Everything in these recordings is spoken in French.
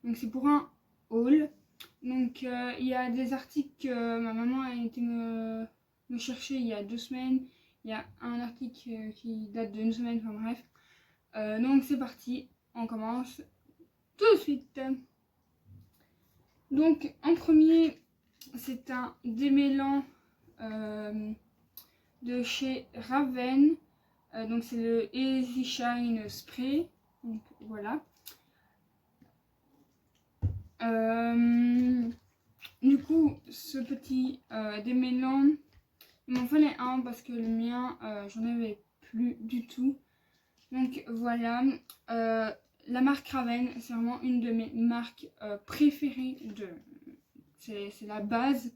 Donc c'est pour un haul. Donc il y a des articles que ma maman a été me chercher il y a 2 semaines. Il y a un article qui date d'1 semaine, enfin bref. Donc c'est parti, on commence tout de suite. Donc en premier, c'est un démêlant de chez Raven. Donc c'est le Easy Shine Spray. Donc voilà. Du coup, ce petit démêlant, il m'en fallait un parce que le mien, j'en avais plus du tout. Donc voilà, la marque Raven, c'est vraiment une de mes marques préférées. C'est la base.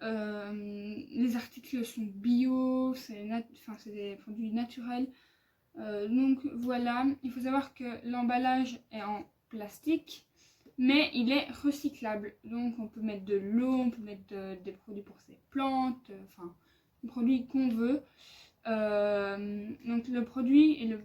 Les articles sont bio, c'est des produits naturels. Donc voilà, il faut savoir que l'emballage est en plastique, mais il est recyclable. Donc on peut mettre de l'eau, on peut mettre des produits pour ses plantes, enfin des produits qu'on veut. Donc le produit et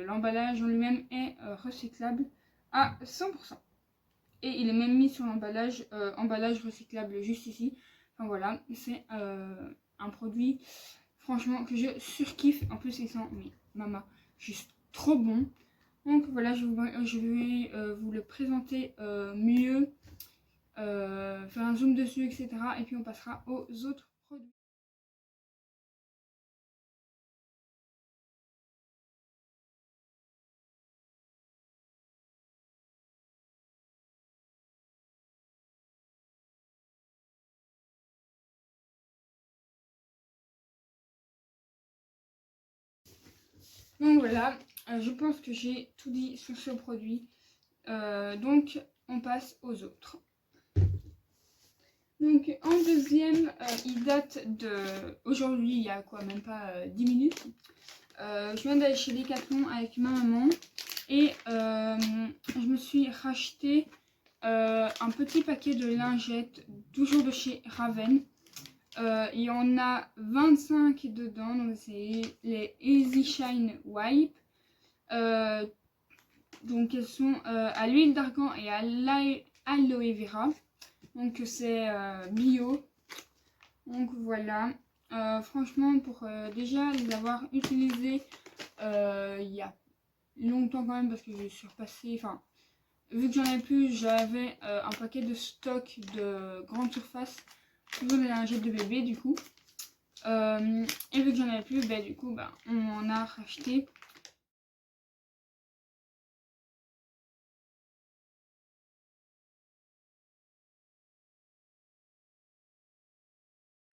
l'emballage en lui-même est recyclable à 100%. Et il est même mis sur l'emballage, emballage recyclable juste ici. Enfin voilà, c'est un produit franchement que je surkiffe. En plus ils sont, mais maman, juste trop bon. Donc voilà, je vais vous le présenter mieux, faire un zoom dessus, etc. Et puis on passera aux autres produits. Donc voilà, je pense que j'ai tout dit sur ce produit. Donc on passe aux autres. Donc en deuxième, il date de aujourd'hui, il y a quoi, même pas 10 minutes. Je viens d'aller chez Decathlon avec ma maman et je me suis racheté un petit paquet de lingettes, toujours de chez Raven. Il y en a 25 dedans, donc c'est les Easy Shine Wipe. Donc elles sont à l'huile d'argan et à l'aloe vera. Donc c'est bio. Donc voilà. Franchement, pour déjà les avoir utilisés il y a longtemps quand même, parce que je suis repassée, enfin vu que j'en avais plus, j'avais un paquet de stock de grande surface, toujours des lingettes de bébé du coup. Et vu que j'en avais plus, bah, du coup bah, on en a racheté.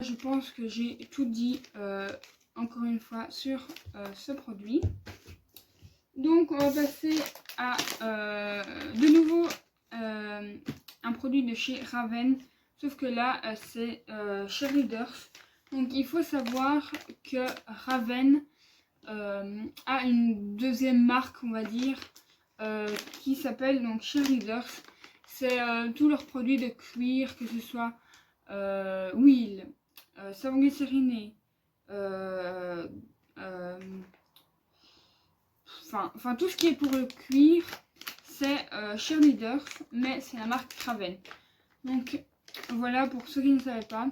Je pense que j'ai tout dit encore une fois sur ce produit. Donc on va passer à de nouveau un produit de chez Raven, sauf que là c'est chez Readers. Donc il faut savoir que Raven a une deuxième marque, on va dire, qui s'appelle donc chez Readers. C'est tous leurs produits de cuir, que ce soit huile, savon glycériné, enfin tout ce qui est pour le cuir, c'est chez Leaders, mais c'est la marque Raven. Donc voilà pour ceux qui ne savaient pas.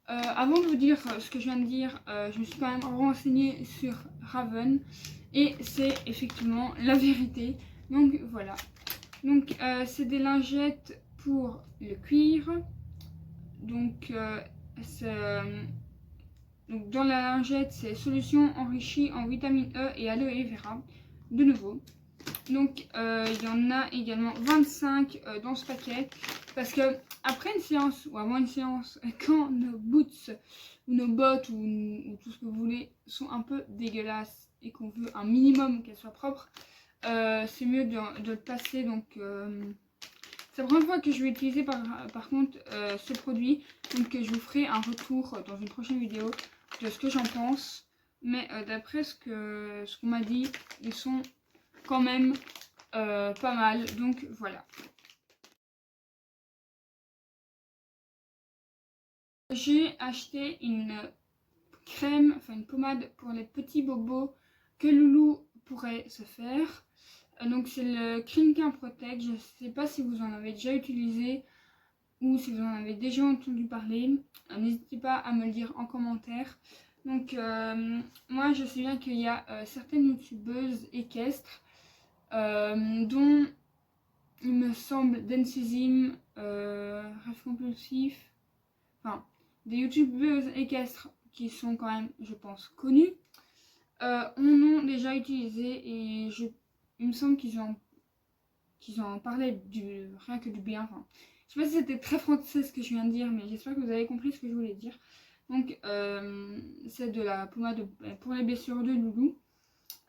Avant de vous dire ce que je viens de dire, je me suis quand même renseignée sur Raven et c'est effectivement la vérité. Donc voilà. Donc c'est des lingettes pour le cuir. Donc donc dans la lingette, c'est solution enrichie en vitamine E et aloe vera, de nouveau. Donc il y en a également 25 dans ce paquet. Parce que après une séance ou avant une séance, quand nos boots ou nos bottes ou tout ce que vous voulez sont un peu dégueulasses et qu'on veut un minimum qu'elles soient propres, c'est mieux de le passer. Donc c'est la première fois que je vais utiliser par contre ce produit. Donc je vous ferai un retour dans une prochaine vidéo de ce que j'en pense. Mais d'après ce qu'on m'a dit, ils sont quand même pas mal. Donc voilà. J'ai acheté une crème, enfin une pommade pour les petits bobos que Loulou pourrait se faire. Donc c'est le Crinquin Protect. Je ne sais pas si vous en avez déjà utilisé ou si vous en avez déjà entendu parler. N'hésitez pas à me le dire en commentaire. Donc moi je sais bien qu'il y a certaines youtubeuses équestres dont il me semble Densizim, Rêve Compulsif, enfin des youtubeuses équestres qui sont quand même, je pense, connues, en ont déjà utilisé et il me semble qu'ils en parlaient rien que du bien. Enfin, je sais pas si c'était très français ce que je viens de dire, mais j'espère que vous avez compris ce que je voulais dire. Donc c'est de la pommade pour les blessures de loulou.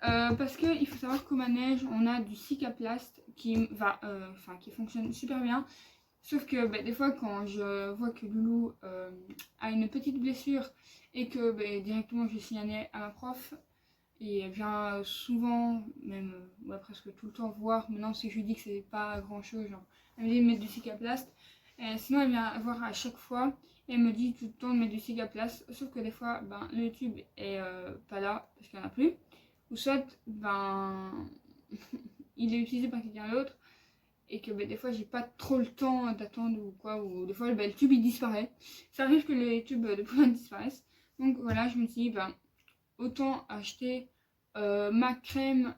Parce qu'il faut savoir qu'au manège on a du Cicaplast qui fonctionne super bien. Sauf que des fois quand je vois que Loulou a une petite blessure et que directement je signale à ma prof, et elle vient souvent, même presque tout le temps voir, maintenant si je lui dis que c'est pas grand chose, genre elle me dit de mettre du Cicaplast, sinon elle vient voir à chaque fois et elle me dit tout le temps de mettre du Cicaplast, sauf que des fois le tube est pas là parce qu'il n'y en a plus, ou soit il est utilisé par quelqu'un d'autre et que des fois j'ai pas trop le temps d'attendre ou quoi, ou des fois le tube il disparaît. Ça arrive que les tubes de pommade disparaissent. Donc voilà, je me suis dit autant acheter ma crème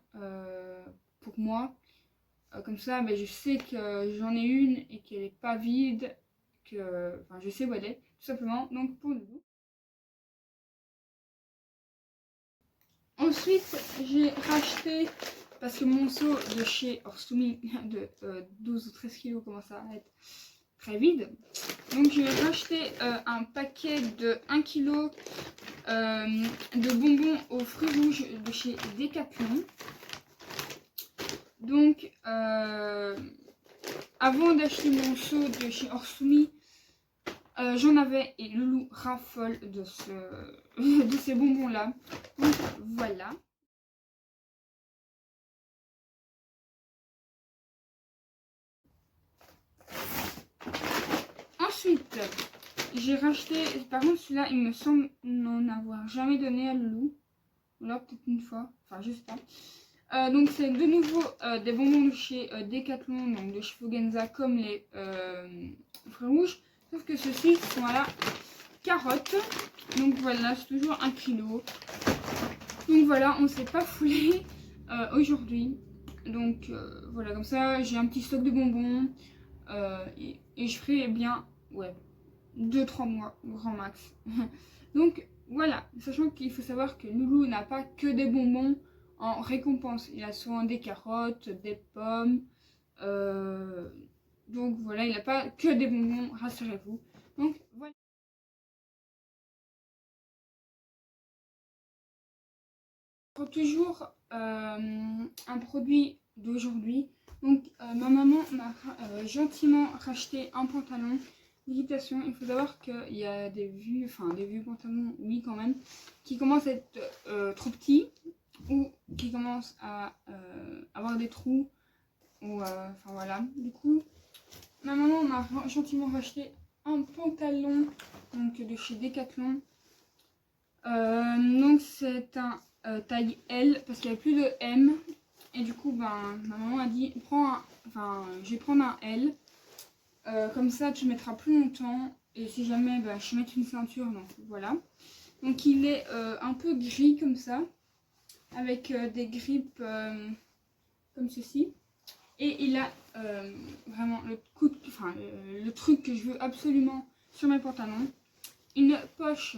pour moi. Comme ça je sais que j'en ai une et qu'elle est pas vide, que je sais où elle est tout simplement. Donc pour nous. Ensuite, j'ai racheté, parce que mon seau de chez Orsumi de 12 ou 13 kg commence à être très vide. Donc j'ai racheté un paquet de 1 kg de bonbons aux fruits rouges de chez Decathlon. Donc avant d'acheter mon seau de chez Orsumi, j'en avais et Loulou raffole de ces bonbons là. Donc voilà. Ensuite, j'ai racheté, par contre celui-là il me semble n'en avoir jamais donné à Loulou, ou alors peut-être une fois, enfin je sais pas. Donc c'est de nouveau des bonbons de chez Decathlon, donc de chez Fugenza comme les fruits rouges, sauf que ceux-ci sont à la carotte. Donc voilà, c'est toujours 1 kg. Donc voilà, on s'est pas foulé aujourd'hui. Donc voilà, comme ça j'ai un petit stock de bonbons et je ferai bien 2-3 mois grand max. Donc voilà, sachant qu'il faut savoir que Loulou n'a pas que des bonbons en récompense, il a souvent des carottes, des pommes, donc voilà, il n'a pas que des bonbons, rassurez-vous. Donc voilà. Toujours un produit d'aujourd'hui. Donc ma maman m'a gentiment racheté un pantalon d'équitation. Il faut savoir qu'il y a des vieux pantalons, oui quand même, qui commencent à être trop petits ou qui commencent à avoir des trous. Ou voilà. Du coup, ma maman m'a gentiment racheté un pantalon donc, de chez Decathlon. Donc c'est un taille L parce qu'il n'y avait plus de M. Et du coup, ma maman a dit je vais prendre un L. Comme ça, tu mettras plus longtemps. Et si jamais je mets une ceinture, donc voilà. Donc il est un peu gris comme ça, avec des grippes comme ceci. Et il a vraiment le truc que je veux absolument sur mes pantalons. Une poche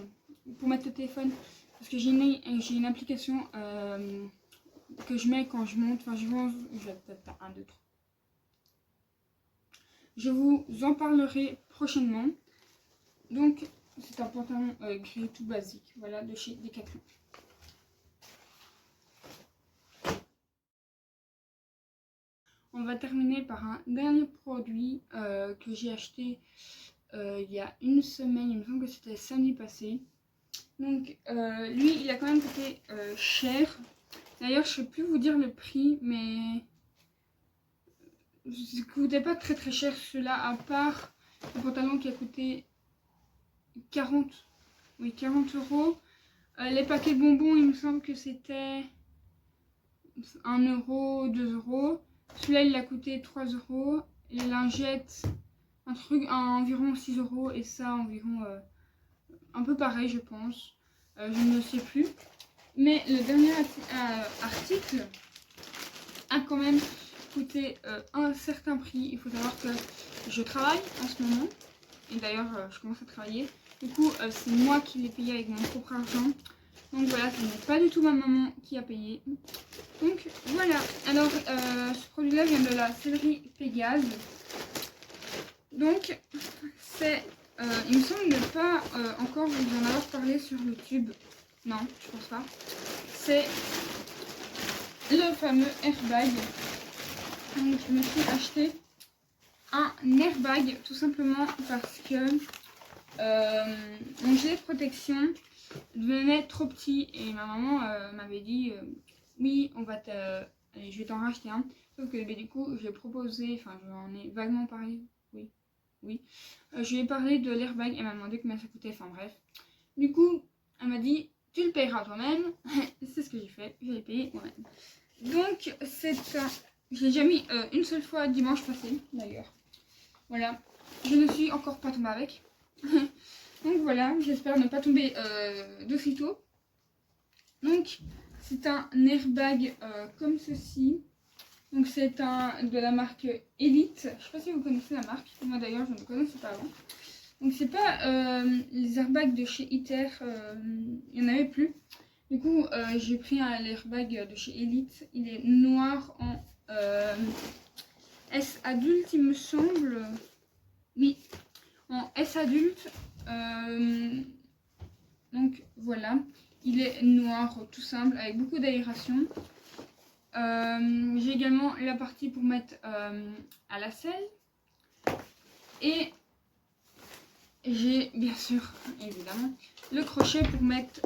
pour mettre le téléphone. Parce que j'ai une application que je mets quand je monte. Je vais peut-être faire 1, 2, 3. Je vous en parlerai prochainement. Donc, c'est un pantalon gris tout basique. Voilà, de chez Decathlon. On va terminer par un dernier produit que j'ai acheté il y a une semaine. Il me semble que c'était samedi passé. Donc, lui, il a quand même coûté cher. D'ailleurs, je ne sais plus vous dire le prix, mais ça ne coûtait pas très très cher celui-là, à part le pantalon qui a coûté 40 euros. Les paquets de bonbons, il me semble que c'était 1 €, 2 €. Celui-là, il a coûté 3 €. Les lingettes, un truc à environ 6 € et ça environ un peu pareil, je pense. Je ne sais plus. Mais le dernier article a quand même coûté un certain prix. Il faut savoir que je travaille en ce moment. Et d'ailleurs, je commence à travailler. Du coup, c'est moi qui l'ai payé avec mon propre argent. Donc voilà, ce n'est pas du tout ma maman qui a payé. Donc voilà. Alors, ce produit-là vient de la céleri Pégase. Donc, c'est... il me semble ne pas encore vous en avoir parlé sur YouTube. Non, je pense pas. C'est le fameux airbag. Donc, je me suis acheté un airbag tout simplement parce que mon gilet de protection devenait trop petit et ma maman m'avait dit oui, on va allez, je vais t'en racheter un. Sauf que du coup, j'ai proposé, enfin, j'en ai vaguement parlé. Oui. Je lui ai parlé de l'airbag, elle m'a demandé combien ça coûtait, enfin bref. Du coup, elle m'a dit, tu le payeras toi-même. C'est ce que j'ai fait, je l'ai payé moi-même. Donc, je l'ai déjà mis une seule fois dimanche passé, d'ailleurs. Voilà, je ne suis encore pas tombée avec. Donc voilà, j'espère ne pas tomber d'aussitôt. Donc, c'est un airbag comme ceci. Donc c'est de la marque Elite. Je ne sais pas si vous connaissez la marque. Moi d'ailleurs je ne connaissais pas avant. Donc c'est pas les airbags de chez ITER. Il n'y en avait plus. Du coup j'ai pris un airbag de chez Elite. Il est noir en S adulte il me semble. Oui. En S adulte. Donc voilà. Il est noir tout simple avec beaucoup d'aération. J'ai également la partie pour mettre à la selle et j'ai bien sûr évidemment le crochet pour mettre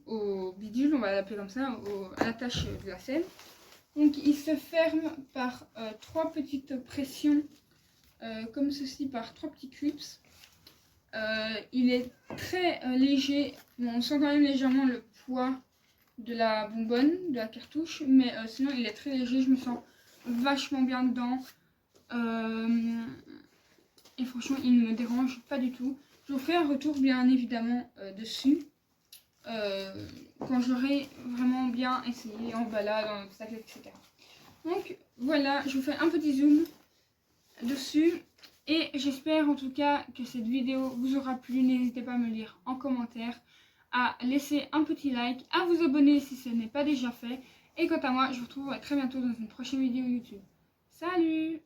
au bidule, on va l'appeler comme ça, à l'attache de la selle. Donc il se ferme par 3 petites pressions comme ceci, par 3 petits clips. Il est très léger, bon, on sent quand même légèrement le poids de la bonbonne, de la cartouche, mais sinon il est très léger, je me sens vachement bien dedans. Et franchement il ne me dérange pas du tout. Je vous ferai un retour bien évidemment dessus quand j'aurai vraiment bien essayé en balade, en obstacle, etc. Donc voilà, je vous fais un petit zoom dessus. Et j'espère en tout cas que cette vidéo vous aura plu. N'hésitez pas à me le dire en commentaire, à laisser un petit like, à vous abonner si ce n'est pas déjà fait. Et quant à moi, je vous retrouve très bientôt dans une prochaine vidéo YouTube. Salut!